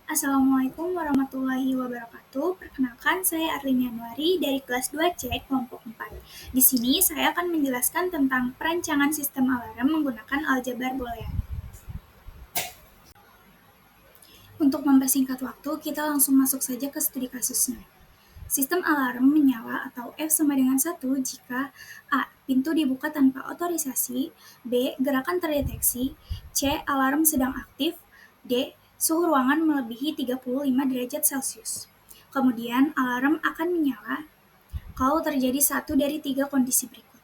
Assalamualaikum warahmatullahi wabarakatuh. Perkenalkan, saya Arlin Yanuari dari kelas 2C kelompok 4. Di sini saya akan menjelaskan tentang perancangan sistem alarm menggunakan aljabar boolean. Untuk mempersingkat waktu, kita langsung masuk saja ke studi kasusnya. Sistem alarm menyala atau F sama dengan 1 jika A. Pintu dibuka tanpa otorisasi, B. Gerakan terdeteksi, C. Alarm sedang aktif, D. Suhu ruangan melebihi 35 derajat Celcius. Kemudian alarm akan menyala kalau terjadi satu dari 3 kondisi berikut.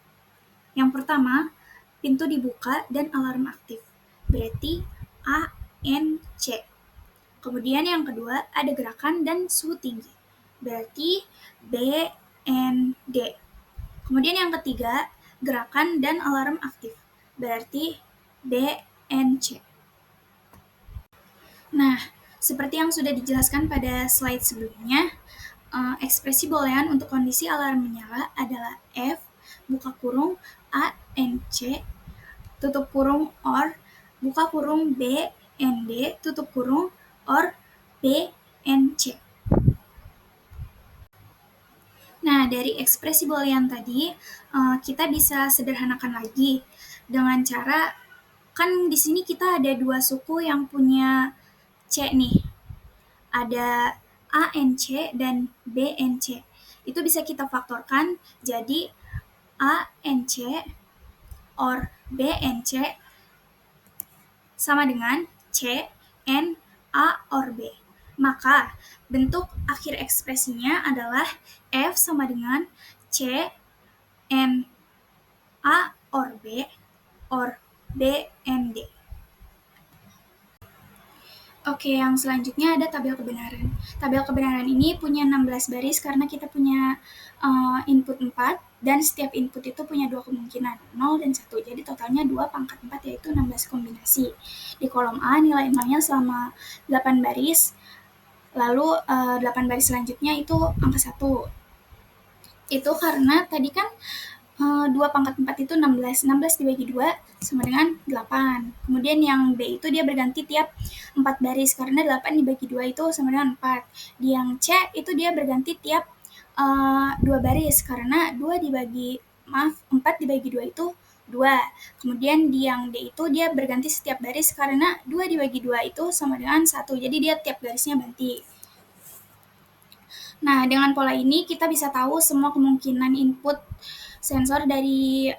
Yang pertama, pintu dibuka dan alarm aktif. Berarti A, N, C. Kemudian yang kedua, ada gerakan dan suhu tinggi. Berarti B, N, D. Kemudian yang ketiga, gerakan dan alarm aktif. Berarti B, N, C. Nah, seperti yang sudah dijelaskan pada slide sebelumnya, ekspresi boolean untuk kondisi alarm menyala adalah F, buka kurung, A, N, C, tutup kurung, OR, buka kurung, B, N, D, tutup kurung, OR, B, N, C. Nah, dari ekspresi boolean tadi, kita bisa sederhanakan lagi dengan cara, kan di sini kita ada dua suku yang punya C nih. Ada ANC dan BNC. Itu bisa kita faktorkan jadi ANC or BNC sama dengan C, N, A, or B. Maka bentuk akhir ekspresinya adalah F sama dengan C, N, A, or B, or B, N, D. Oke, yang selanjutnya ada tabel kebenaran. Tabel kebenaran ini punya 16 baris karena kita punya input 4, dan setiap input itu punya dua kemungkinan, 0 dan 1. Jadi totalnya 2 pangkat 4, yaitu 16 kombinasi. Di kolom A, nilai nolnya selama 8 baris, lalu 8 baris selanjutnya itu angka 1. Itu karena tadi kan 2 pangkat 4 itu 16. 16 dibagi 2 sama dengan 8. Kemudian yang B itu dia berganti tiap 4 baris, karena 8 dibagi 2 itu sama dengan 4. Di yang C itu dia berganti tiap 2 baris, karena 4 dibagi 2 itu 2. Kemudian di yang D itu dia berganti setiap baris, karena 2 dibagi 2 itu sama dengan 1. Jadi dia tiap barisnya ganti. Nah, dengan pola ini kita bisa tahu semua kemungkinan input sensor dari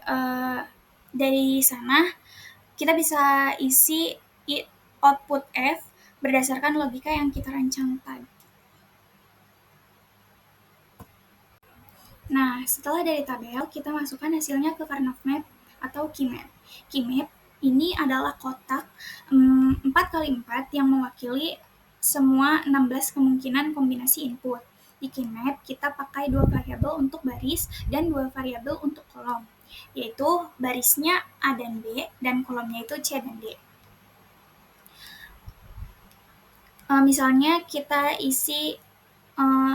sana. Kita bisa isi output F berdasarkan logika yang kita rancang tadi. Nah, setelah dari tabel, kita masukkan hasilnya ke Karnaugh Map atau KeyMap. KeyMap ini adalah kotak 4x4 yang mewakili semua 16 kemungkinan kombinasi input. Di KeyMap, kita pakai 2 variabel untuk baris dan 2 variabel untuk kolom, yaitu barisnya A dan B, dan kolomnya itu C dan D. Misalnya kita isi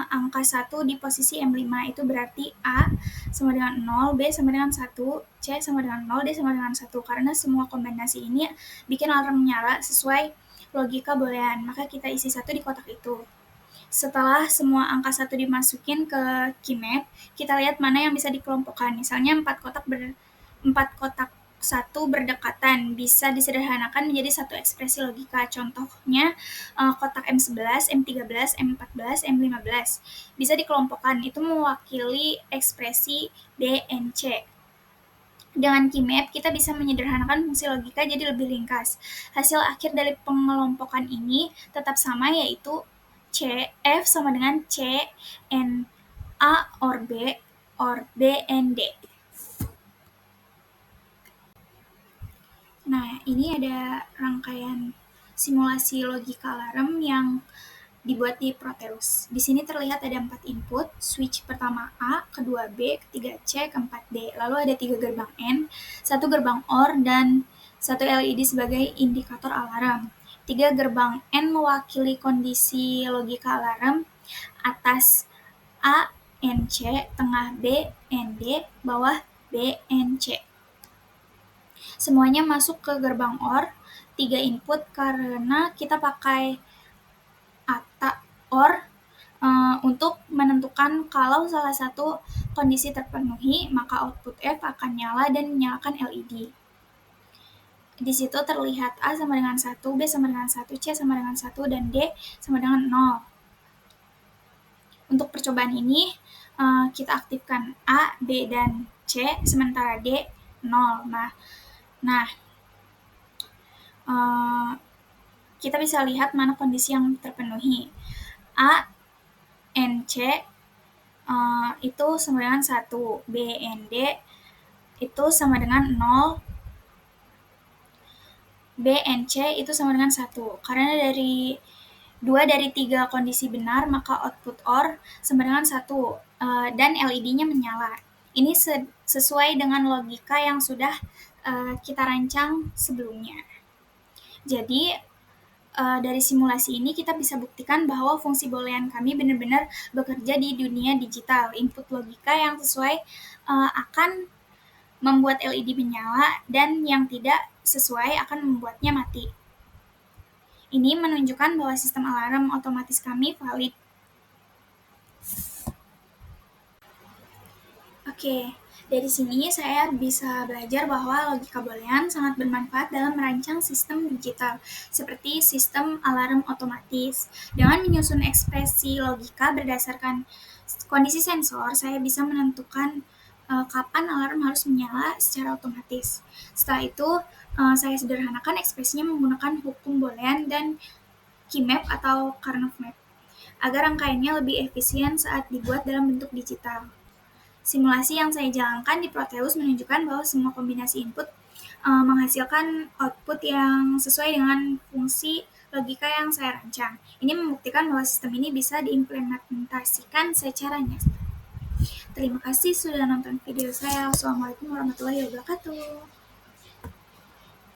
angka 1 di posisi M5, itu berarti A sama dengan 0, B sama dengan 1, C sama dengan 0, D sama dengan 1. Karena semua kombinasi ini bikin alarm menyala sesuai logika boolean, maka kita isi 1 di kotak itu. Setelah semua angka 1 dimasukin ke KeyMap, kita lihat mana yang bisa dikelompokkan. Misalnya 4 kotak 1 berdekatan, bisa disederhanakan menjadi satu ekspresi logika. Contohnya kotak M11, M13, M14, M15. Bisa dikelompokkan, itu mewakili ekspresi B, N, C. Dengan KeyMap, kita bisa menyederhanakan fungsi logika jadi lebih ringkas. Hasil akhir dari pengelompokan ini tetap sama, yaitu F sama dengan C, N, A, or B, N, D. Nah, ini ada rangkaian simulasi logika alarm yang dibuat di Proteus. Di sini terlihat ada 4 input, switch pertama A, kedua B, ketiga C, keempat D. Lalu ada 3 gerbang N, 1 gerbang OR, dan 1 LED sebagai indikator alarm. 3 gerbang N mewakili kondisi logika alarm, atas A, N, C, tengah B, N, D, bawah B, N, C. Semuanya masuk ke gerbang OR, 3 input karena kita pakai ATA OR untuk menentukan kalau salah satu kondisi terpenuhi, maka output F akan nyala dan menyalakan LED. Di situ terlihat A sama dengan 1, B sama dengan 1, C sama dengan 1, dan D sama dengan 0. Untuk percobaan ini, kita aktifkan A, B, dan C, sementara D 0. Nah, kita bisa lihat mana kondisi yang terpenuhi. A, N, C itu sama dengan 1, B, N, D itu sama dengan 0, B, N, C itu sama dengan 1. Karena dari 2 dari 3 kondisi benar, maka output OR sama dengan 1, dan LED-nya menyala. Ini sesuai dengan logika yang sudah kita rancang sebelumnya. Jadi, dari simulasi ini kita bisa buktikan bahwa fungsi boolean kami benar-benar bekerja di dunia digital. Input logika yang sesuai akan membuat LED menyala, dan yang tidak sesuai akan membuatnya mati. Ini menunjukkan bahwa sistem alarm otomatis kami valid. Oke, dari sini saya bisa belajar bahwa logika boolean sangat bermanfaat dalam merancang sistem digital, seperti sistem alarm otomatis. Dengan menyusun ekspresi logika berdasarkan kondisi sensor, saya bisa menentukan kapan alarm harus menyala secara otomatis. Setelah itu, saya sederhanakan ekspresinya menggunakan hukum boolean dan keymap atau Karnaugh map, agar rangkaiannya lebih efisien saat dibuat dalam bentuk digital. Simulasi yang saya jalankan di Proteus menunjukkan bahwa semua kombinasi input menghasilkan output yang sesuai dengan fungsi logika yang saya rancang. Ini membuktikan bahwa sistem ini bisa diimplementasikan secara nyata. Terima kasih sudah nonton video saya. Wassalamualaikum warahmatullahi wabarakatuh.